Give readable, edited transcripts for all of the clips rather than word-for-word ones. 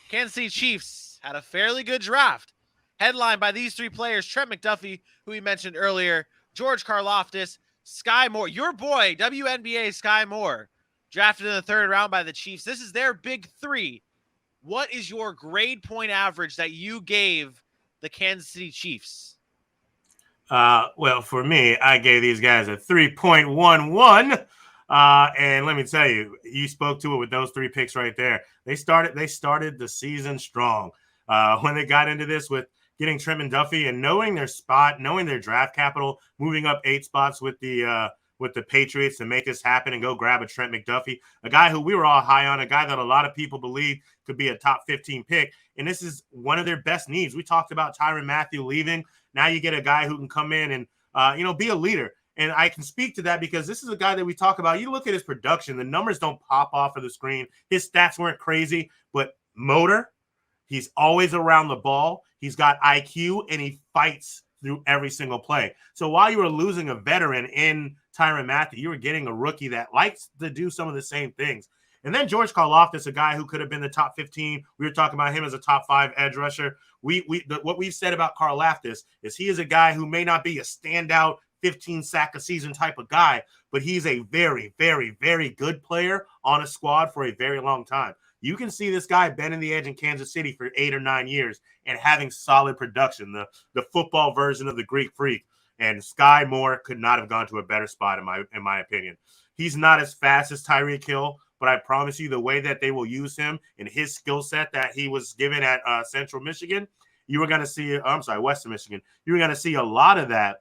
Kansas City Chiefs had a fairly good draft, headlined by these three players: Trent McDuffie, who we mentioned earlier, George Karlaftis, Skye Moore, your boy, WNBA Skye Moore, drafted in the third round by the Chiefs. This is their big three. What is your grade point average that you gave the Kansas City Chiefs? Well, for me, I gave these guys a 3.11. And let me tell you, you spoke to it with those three picks right there. They started the season strong. When they got into this with getting Trent Mcduffie and knowing their spot, knowing their draft capital, moving up 8 spots with the Patriots to make this happen and go grab a Trent McDuffie, a guy who we were all high on, a guy that a lot of people believe could be a top 15 pick. And this is one of their best needs. We talked about Tyrann Mathieu leaving. Now you get a guy who can come in and be a leader. And I can speak to that because this is a guy that we talk about. You look at his production, the numbers don't pop off of the screen. His stats weren't crazy, but motor, he's always around the ball. He's got IQ, and he fights through every single play. So while you were losing a veteran in Tyrann Mathieu, you were getting a rookie that likes to do some of the same things. And then George Karlaftis, a guy who could have been the top 15. We were talking about him as a top 5 edge rusher. What we've said about Karlaftis is he is a guy who may not be a standout 15 sack a season type of guy, but he's a very, very, very good player on a squad for a very long time. You can see this guy bending the edge in Kansas City for 8 or 9 years and having solid production, the football version of the Greek Freak. And Skye Moore could not have gone to a better spot in my opinion. He's not as fast as Tyreek Hill, but I promise you the way that they will use him and his skill set that he was given at Central Michigan, you were going to see, Western Michigan, you were going to see a lot of that.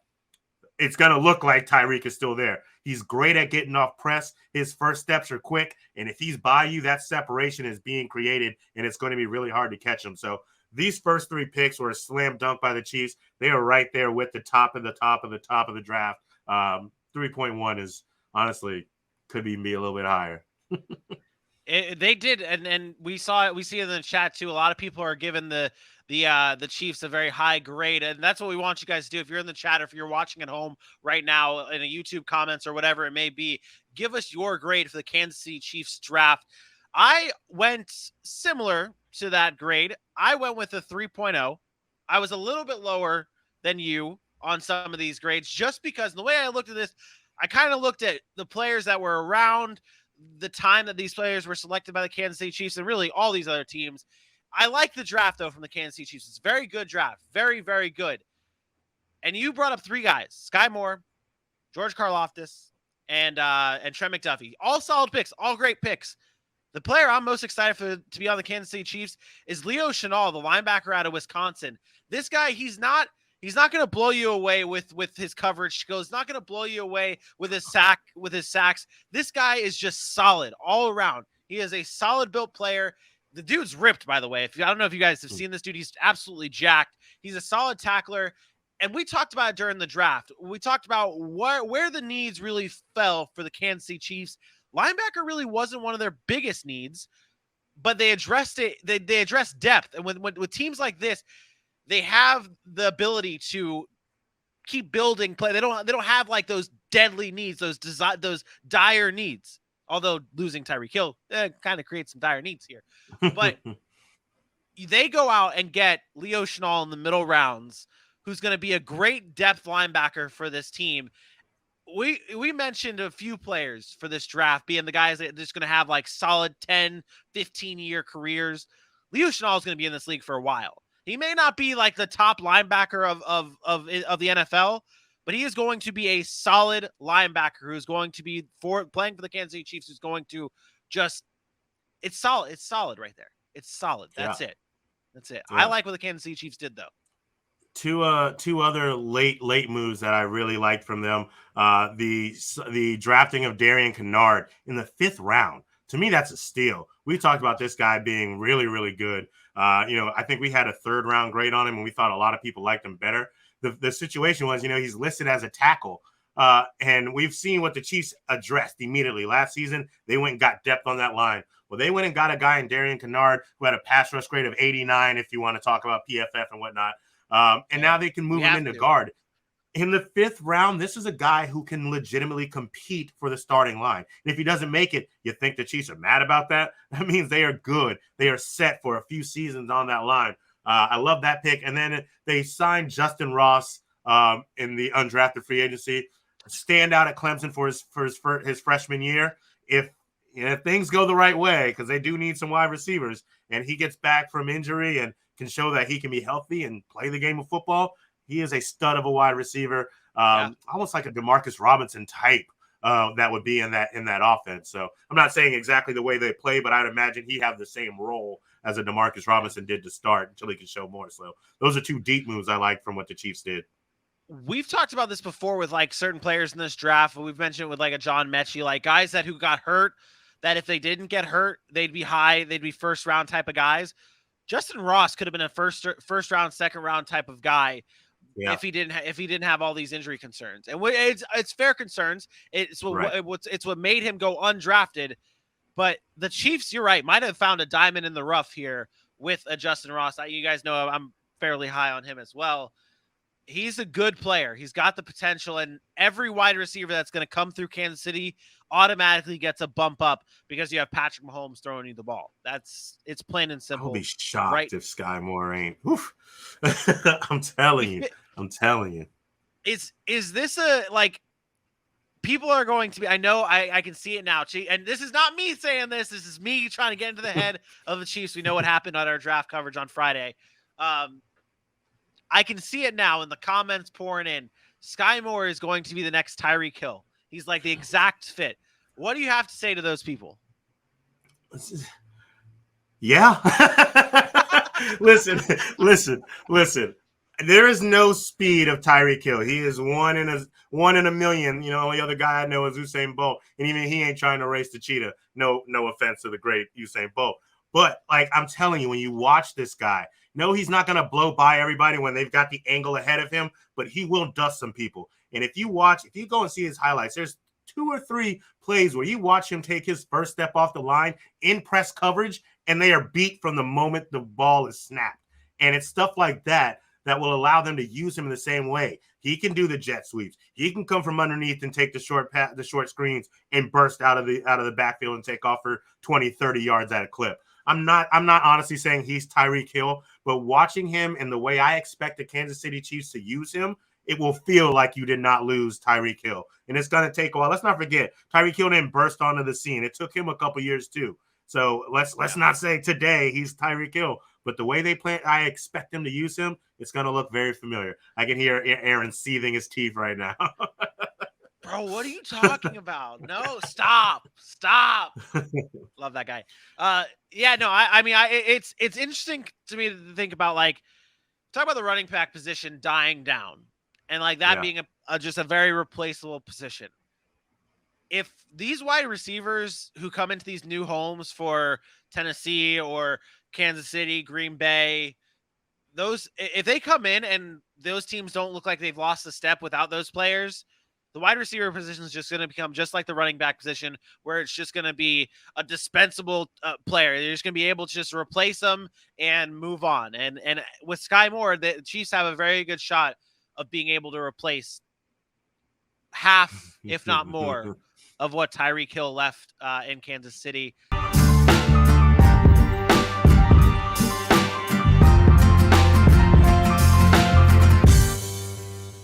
It's going to look like Tyreek is still there. He's great at getting off press. His first steps are quick. And if he's by you, that separation is being created, and it's going to be really hard to catch him. So these first 3 picks were a slam dunk by the Chiefs. They are right there with the top of the top of the top of the draft. 3.1 is honestly could even be a little bit higher. They did, and we saw it. We see it in the chat too. A lot of people are giving the Chiefs a very high grade, and that's what we want you guys to do. If you're in the chat, or if you're watching at home right now in a YouTube comments or whatever it may be, give us your grade for the Kansas City Chiefs draft. I went similar to that grade. I went with a 3.0. I was a little bit lower than you on some of these grades, just because the way I looked at this, I kind of looked at the players that were around the time that these players were selected by the Kansas City Chiefs and really all these other teams. I like the draft, though, from the Kansas City Chiefs. It's a very good draft. Very, very good. And you brought up 3 guys: Skye Moore, George Karlaftis, and Trent McDuffie. All solid picks, all great picks. The player I'm most excited for to be on the Kansas City Chiefs is Leo Chenal, the linebacker out of Wisconsin. This guy, he's not going to blow you away with his coverage skills. He's not going to blow you away with his sacks. This guy is just solid all around. He is a solid built player. The dude's ripped, by the way. I don't know if you guys have seen this dude. He's absolutely jacked. He's a solid tackler. And we talked about it during the draft. We talked about where the needs really fell for the Kansas City Chiefs. Linebacker really wasn't one of their biggest needs, but they addressed it. They addressed depth. And with teams like this, they have the ability to keep building play. They don't have like those deadly needs, those dire needs. Although losing Tyreek Hill kind of creates some dire needs here. But they go out and get Leo Chenal in the middle rounds, who's going to be a great depth linebacker for this team. We mentioned a few players for this draft being the guys that are just going to have like solid 10, 15-year careers. Leo Chenal is going to be in this league for a while. He may not be like the top linebacker of the NFL, but he is going to be a solid linebacker who's going to be playing for the Kansas City Chiefs, who's going to just – it's solid. It's solid right there. It's solid. That's it. That's it. Yeah. I like what the Kansas City Chiefs did, though. Two other late moves that I really liked from them. The drafting of Darien Canard in the 5th round. To me, that's a steal. We talked about this guy being really, really good. I think we had a 3rd round grade on him, and we thought a lot of people liked him better. The situation was, he's listed as a tackle. And we've seen what the Chiefs addressed immediately. Last season, they went and got depth on that line. Well, they went and got a guy in Darien Canard who had a pass rush grade of 89, if you want to talk about PFF and whatnot. And now they can move him into guard. in the 5th round, this is a guy who can legitimately compete for the starting line. And if he doesn't make it, you think the Chiefs are mad about that? That means they are good. They are set for a few seasons on that line. I love that pick. And then they signed Justin Ross in the undrafted free agency. Stand out at Clemson for his freshman year. If things go the right way, because they do need some wide receivers, and he gets back from injury and can show that he can be healthy and play the game of football, he is a stud of a wide receiver, almost like a Demarcus Robinson type that would be in that offense. So I'm not saying exactly the way they play, but I'd imagine he'd have the same role as a Demarcus Robinson did to start until he can show more. So those are 2 deep moves I like from what the Chiefs did. We've talked about this before with like certain players in this draft. We've mentioned it with like a John Mechie, like guys who got hurt, that if they didn't get hurt, they'd be high, they'd be first round type of guys. Justin Ross could have been a first round, second round type of guy. Yeah. If he didn't have all these injury concerns, and it's fair concerns. It's what made him go undrafted. But the Chiefs, you're right, might have found a diamond in the rough here with a Justin Ross. You guys know I'm fairly high on him as well. He's a good player. He's got the potential, and every wide receiver that's going to come through Kansas City automatically gets a bump up because you have Patrick Mahomes throwing you the ball. It's plain and simple. I'll be shocked if Skye Moore ain't. Oof. I'm telling you. Is this a like? People are going to be. I know. I can see it now. And this is not me saying this. This is me trying to get into the head of the Chiefs. We know what happened on our draft coverage on Friday. I can see it now in the comments pouring in. Skye Moore is going to be the next Tyreek Hill. He's like the exact fit. What do you have to say to those people? Yeah. Listen. There is no speed of Tyreek Hill. He is one in a million. You know, the other guy I know is Usain Bolt, and even he ain't trying to race the cheetah. No offense to the great Usain Bolt, but like I'm telling you, when you watch this guy, no, he's not going to blow by everybody when they've got the angle ahead of him, but he will dust some people. And if you go and see his highlights, there's 2 or 3 plays where you watch him take his first step off the line in press coverage, and they are beat from the moment the ball is snapped. And it's stuff like that will allow them to use him in the same way. He can do the jet sweeps. He can come from underneath and take the short screens and burst out of the backfield and take off for 20, 30 yards at a clip. I'm not honestly saying he's Tyreek Hill, but watching him and the way I expect the Kansas City Chiefs to use him, it will feel like you did not lose Tyreek Hill. And it's going to take a while. Let's not forget, Tyreek Hill didn't burst onto the scene. It took him a couple years too. So let's not say today he's Tyreek Hill, but the way they play, I expect them to use him. It's going to look very familiar. I can hear Aaron seething his teeth right now. Bro, what are you talking about? No, stop. Love that guy. It's interesting to me to think about, like, talk about the running back position dying down and like that being just a very replaceable position. If these wide receivers who come into these new homes for Tennessee or Kansas City, Green Bay, if they come in and those teams don't look like they've lost a step without those players, the wide receiver position is just going to become just like the running back position, where it's just going to be a dispensable player. They're just going to be able to just replace them and move on. And with Skye Moore, the Chiefs have a very good shot of being able to replace half, if not more, of what Tyreek Hill left in Kansas City.